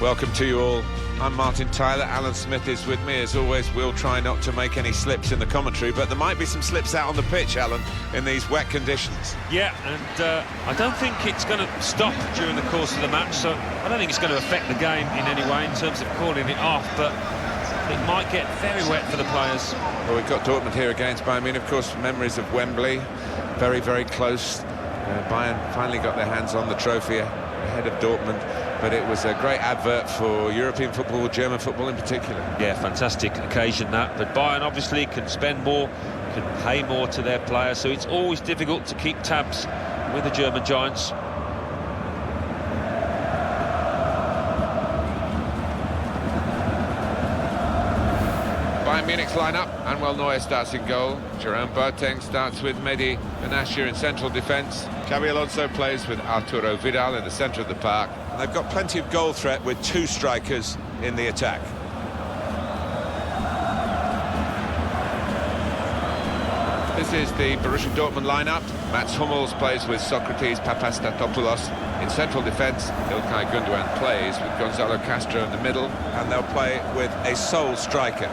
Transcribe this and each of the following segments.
Welcome to you all. I'm Martin Tyler. Alan Smith is with me. As always, we'll try not to make any slips in the commentary, but there might be some slips out on the pitch, Alan, in these wet conditions. Yeah, and I don't think it's going to stop during the course of the match, so I don't think it's going to affect the game in any way in terms of calling it off, but it might get very wet for the players. Well, we've got Dortmund here against Bayern Munich. Of course, memories of Wembley, very, very close. Bayern finally got their hands on the trophy ahead of Dortmund, but it was a great advert for European football, German football in particular. Yeah, fantastic occasion that, but Bayern obviously can spend more, can pay more to their players, so it's always difficult to keep tabs with the German giants. Bayern Munich's lineup. Manuel Neuer starts in goal. Jerome Boateng starts with Mehdi Benatia in central defence. Xabi Alonso plays with Arturo Vidal in the centre of the park. And they've got plenty of goal threat with two strikers in the attack. This is the Borussia Dortmund lineup. Mats Hummels plays with Socrates Papastatopoulos in central defence. Ilkay Gundogan plays with Gonzalo Castro in the middle, and they'll play with a sole striker.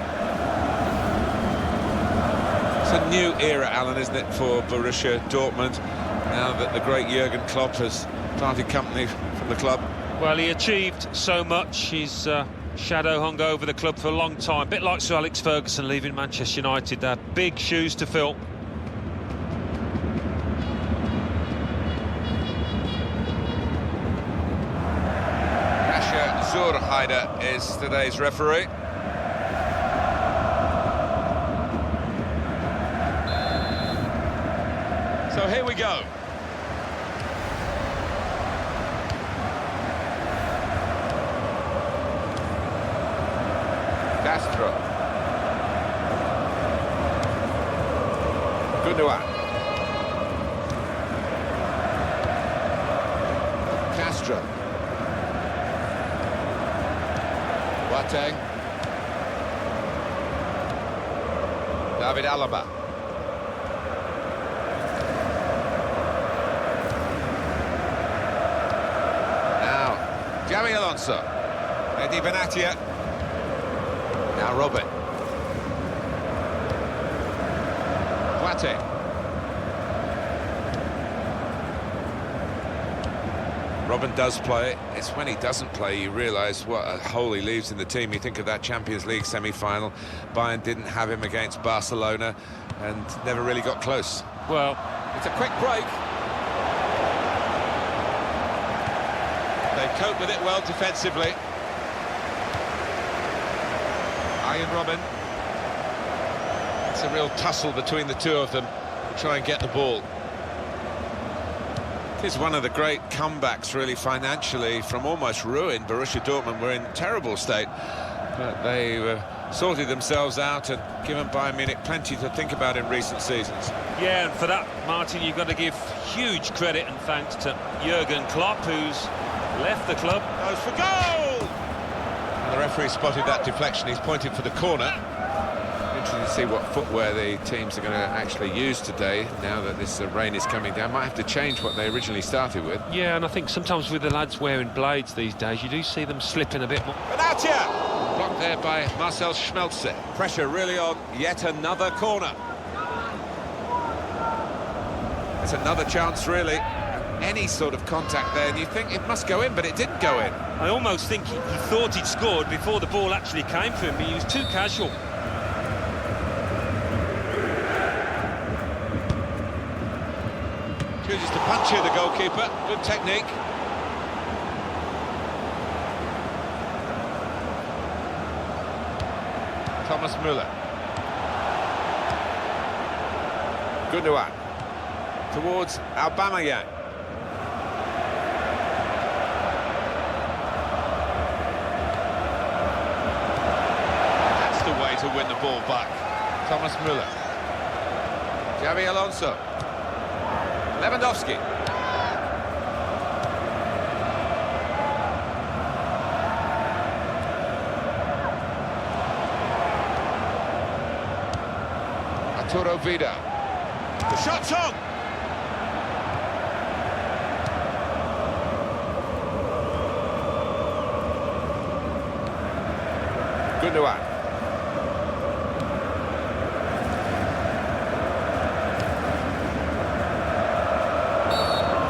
It's a new era, Alan, isn't it, for Borussia Dortmund, now that the great Jurgen Klopp has parted company from the club? Well, he achieved so much. His shadow hung over the club for a long time. A bit like Sir Alex Ferguson leaving Manchester United. They're big shoes to fill. Asher Zurheider is today's referee. So here we go. Castro. Gundogan. Castro. Boateng. David Alaba. Xabi Alonso, Mehdi Benatia, now Robin, Boateng, Robin does play. It's when he doesn't play you realise what a hole he leaves in the team. You think of that Champions League semi-final. Bayern didn't have him against Barcelona and never really got close. Well, it's a quick break. They cope with it well defensively. Arjen Robben. It's a real tussle between the two of them to try and get the ball. It is one of the great comebacks, really, financially, from almost ruin. Borussia Dortmund were in terrible state, but they sorted themselves out and given Bayern Munich plenty to think about in recent seasons. Yeah, and for that, Martin, you've got to give huge credit and thanks to Jurgen Klopp, who's left the club. Goes for goal! And the referee spotted that deflection. He's pointed for the corner. Interesting to see what footwear the teams are going to actually use today, now that this rain is coming down. Might have to change what they originally started with. Yeah, and I think sometimes with the lads wearing blades these days, you do see them slipping a bit more. Benatia! Blocked there by Marcel Schmelzer. Pressure really on yet another corner. It's another chance, really. Any sort of contact there, and you think it must go in, but it didn't go in. I almost think he thought he'd scored before the ball actually came to him, but he was too casual. Chooses to punch here, the goalkeeper. Good technique. Thomas Müller. Gundogan. Towards Aubameyang. That's the way to win the ball back. Thomas Müller. Xabi Alonso. Lewandowski. Arturo Vidal. The shot's on! Gundogan.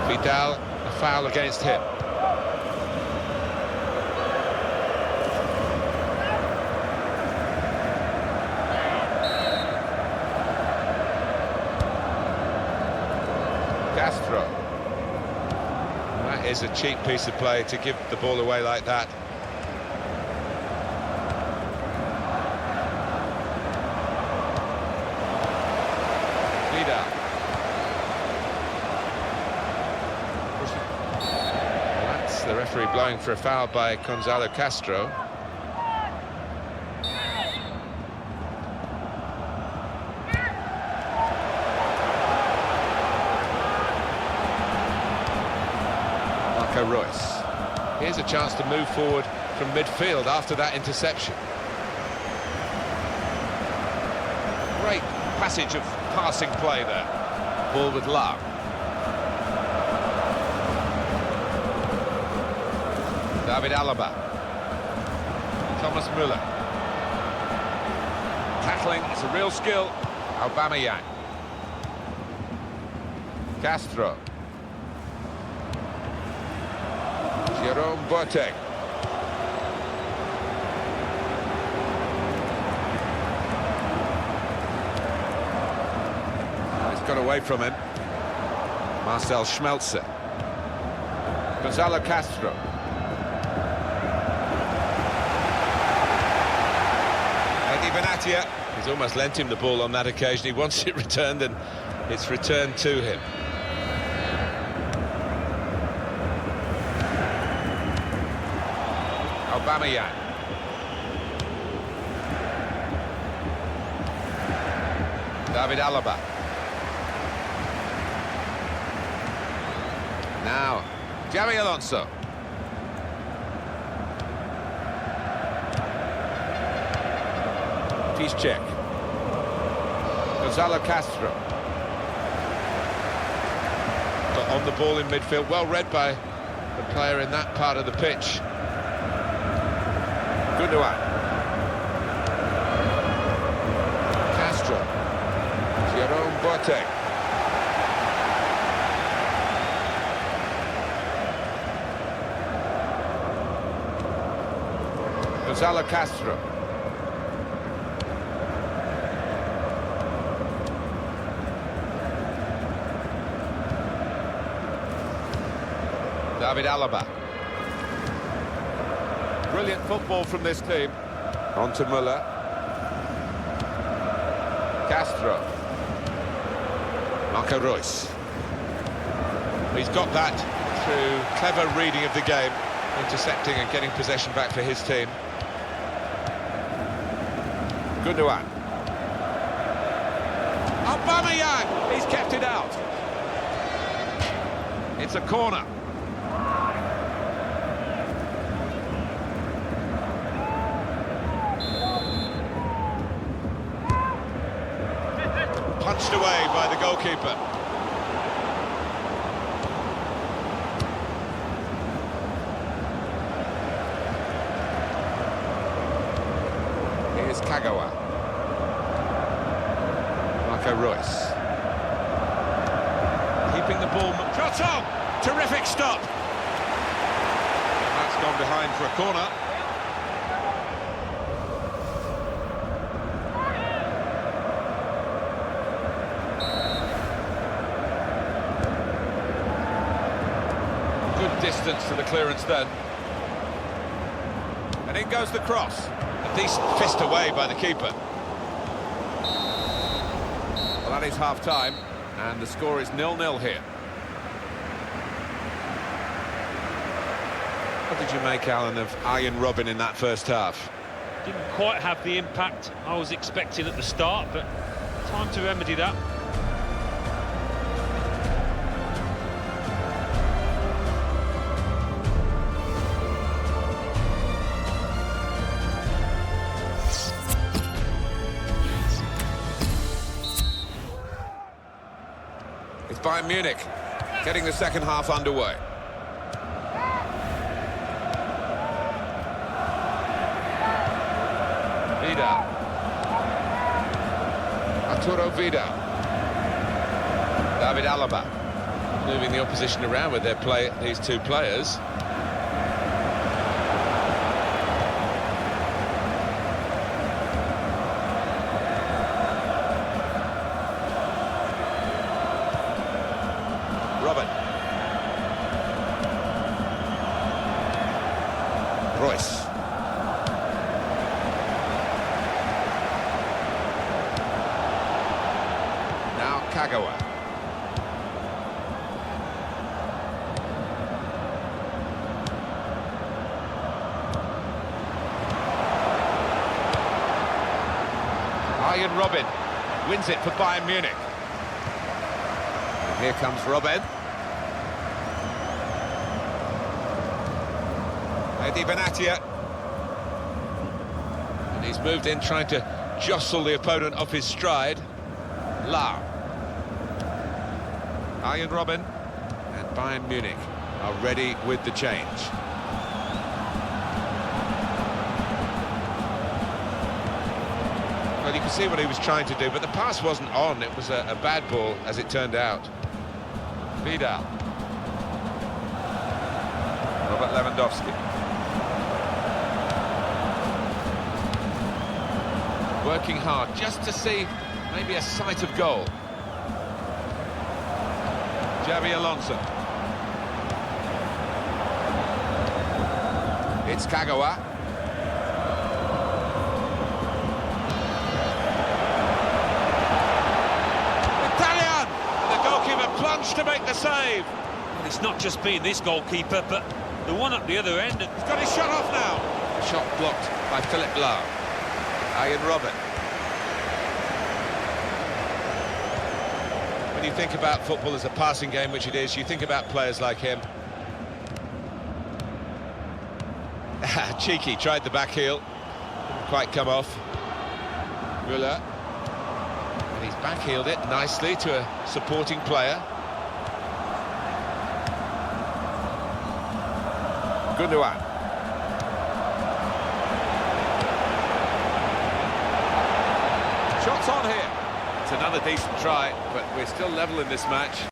Vidal, a foul against him. Castro. That is a cheap piece of play to give the ball away like that. Vidal. Well, that's the referee blowing for a foul by Gonzalo Castro. Royce. Here's a chance to move forward from midfield after that interception. Great passage of passing play there. Ball with love. David Alaba. Thomas Müller. Tackling is a real skill. Aubameyang. Castro. Jerome Boateng. He's got away from him. Marcel Schmelzer. Gonzalo Castro. Eddie Benatia. He's almost lent him the ball on that occasion. He wants it returned, and it's returned to him. Aubameyang. David Alaba. Now, Xabi Alonso. Fixture. Gonzalo Castro. But on the ball in midfield, well read by the player in that part of the pitch. Gundogan. Castro. Jerome Boateng. Gonzalo Castro. David Alaba. Brilliant football from this team. On to Müller. Castro. Marco Reus. He's got that through clever reading of the game, intercepting and getting possession back for his team. Gundogan. Aubameyang! He's kept it out. It's a corner. Punched away by the goalkeeper. Here's Kagawa. Marco Reus. Keeping the ball. Shot on! Terrific stop. And that's gone behind for a corner. Distance to the clearance then. And in goes the cross. A decent fist away by the keeper. Well, that is half-time, and the score is 0-0 here. What did you make, Alan, of Arjen Robben in that first half? Didn't quite have the impact I was expecting at the start, but time to remedy that. Bayern Munich getting the second half underway. Vidal. Arturo Vidal. David Alaba. Moving the opposition around with these two players. Robin. Royce. Now Kagawa. Bayern Robin wins it for Bayern Munich. And here comes Robin. Eddie Benatia. And he's moved in trying to jostle the opponent off his stride. La. Bayern Robin and Bayern Munich are ready with the change. Well, you can see what he was trying to do, but the pass wasn't on. It was a bad ball, as it turned out. Vidal. Robert Lewandowski. Working hard just to see maybe a sight of goal. Xabi Alonso. It's Kagawa. Italian! The goalkeeper plunged to make the save. Well, it's not just been this goalkeeper, but the one at the other end. He's got his shot off now. Shot blocked by Philipp Lahm. Ian Robert. When you think about football as a passing game, which it is, you think about players like him. Cheeky, tried the back heel. Didn't quite come off. Müller. And he's back-heeled it nicely to a supporting player. Gundogan. Shots on here. It's another decent try, but we're still level in this match.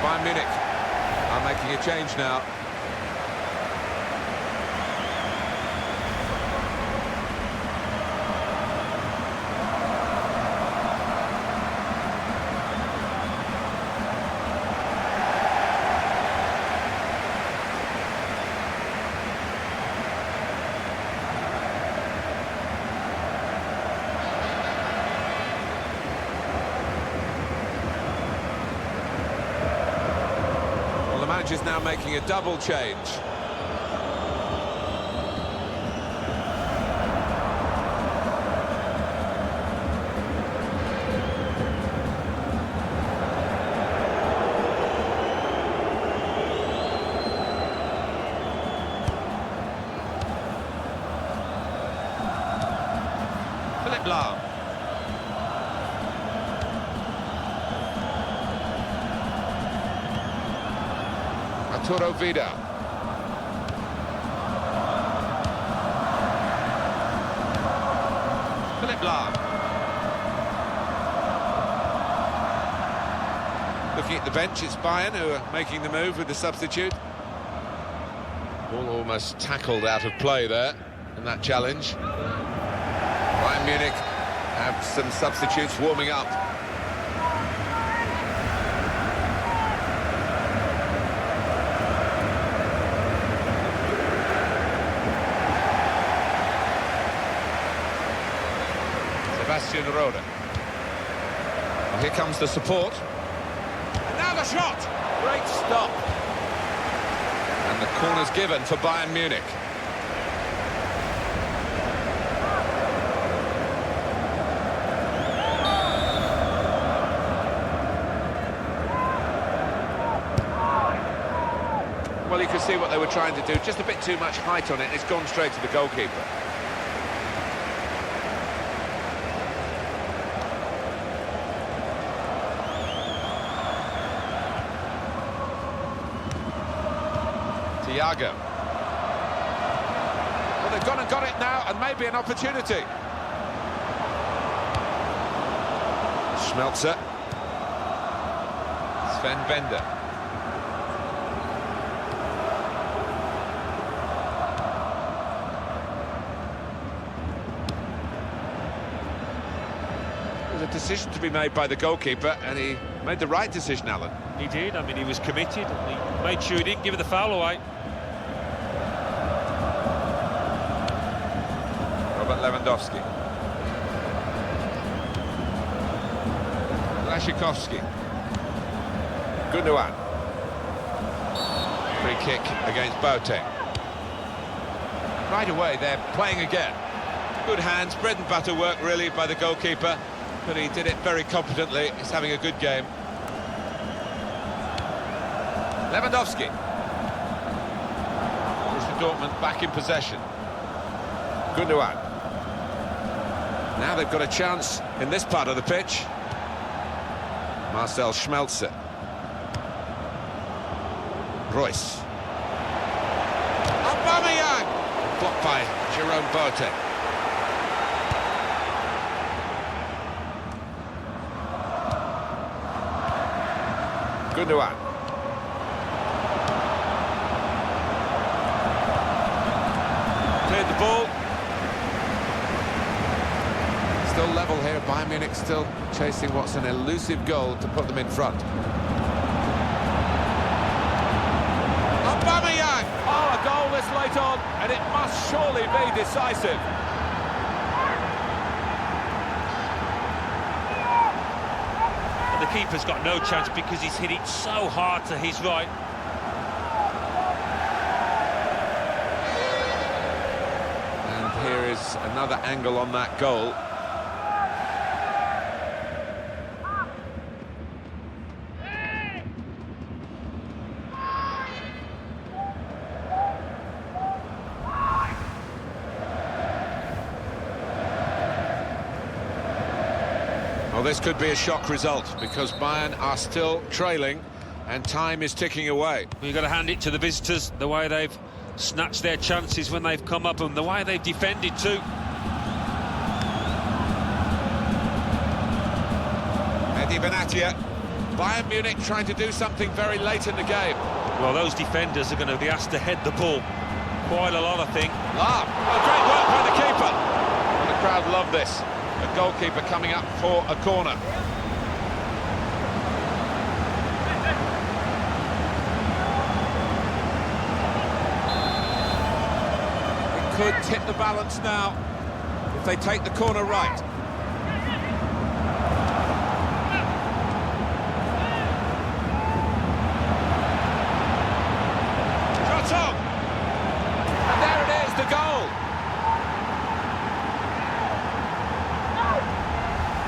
Bayern Munich are making a change now. Is now making a double change. Philipp Lahm. Arturo Vidal. Philipp Lahm. Looking at the bench, it's Bayern who are making the move with the substitute. Ball almost tackled out of play there in that challenge. Bayern Munich have some substitutes warming up. Sebastian Rode. Well, here comes the support. And now the shot! Great stop. And the corner's given for Bayern Munich. you could see what they were trying to do. Just a bit too much height on it. It's gone straight to the goalkeeper. Thiago. Well, they've gone and got it now, and maybe an opportunity. Schmelzer. Sven Bender. There's a decision to be made by the goalkeeper, and he made the right decision, Alan. He did. I mean, he was committed. He made sure he didn't give it the foul away. Robert Lewandowski. Blaszczykowski. Gundogan. Free kick against Boateng. Right away, they're playing again. Good hands, bread and butter work, really, by the goalkeeper. But he did it very competently. He's having a good game. Lewandowski. Borussia Dortmund back in possession. Gundogan. Now they've got a chance in this part of the pitch. Marcel Schmelzer. Royce. Aubameyang! Blocked by Jerome Boateng. Gundogan. Cleared the ball. Still level here. Bayern Munich still chasing what's an elusive goal to put them in front. Aubameyang! Oh, a goal this late on, and it must surely be decisive. And the keeper's got no chance because he's hit it so hard to his right. And here is another angle on that goal. Well, this could be a shock result because Bayern are still trailing and time is ticking away. You've got to hand it to the visitors, the way they've snatched their chances when they've come up and the way they've defended too. Eddie Benatia. Bayern Munich trying to do something very late in the game. Well, those defenders are going to be asked to head the ball quite a lot, I think. Well, great work by the keeper. Well, the crowd love this. A goalkeeper coming up for a corner. It could tip the balance now if they take the corner right. Shot on! And there it is, the goal!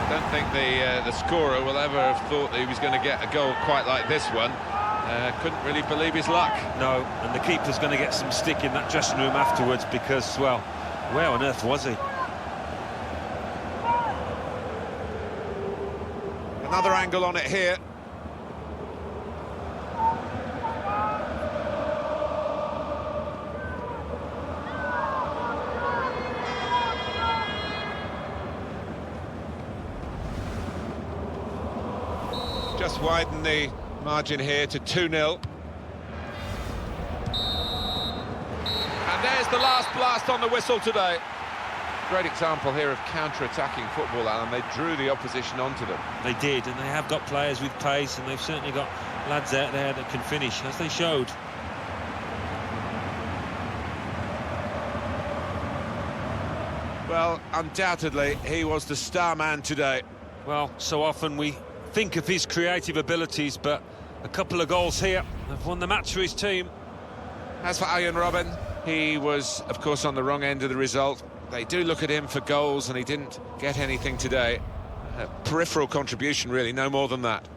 I don't think the scorer will ever have thought that he was going to get a goal quite like this one. Couldn't really believe his luck. No, and the keeper's going to get some stick in that dressing room afterwards because, well, where on earth was he? Another angle on it here. Just widen the margin here to 2-0. And there's the last blast on the whistle today. Great example here of counter-attacking football, Alan. They drew the opposition onto them. They did, and they have got players with pace, and they've certainly got lads out there that can finish, as they showed. Well, undoubtedly, he was the star man today. Well, so often we think of his creative abilities, but a couple of goals here have won the match for his team. As for Arjen Robben, he was, of course, on the wrong end of the result. They do look at him for goals, and he didn't get anything today. A peripheral contribution, really, no more than that.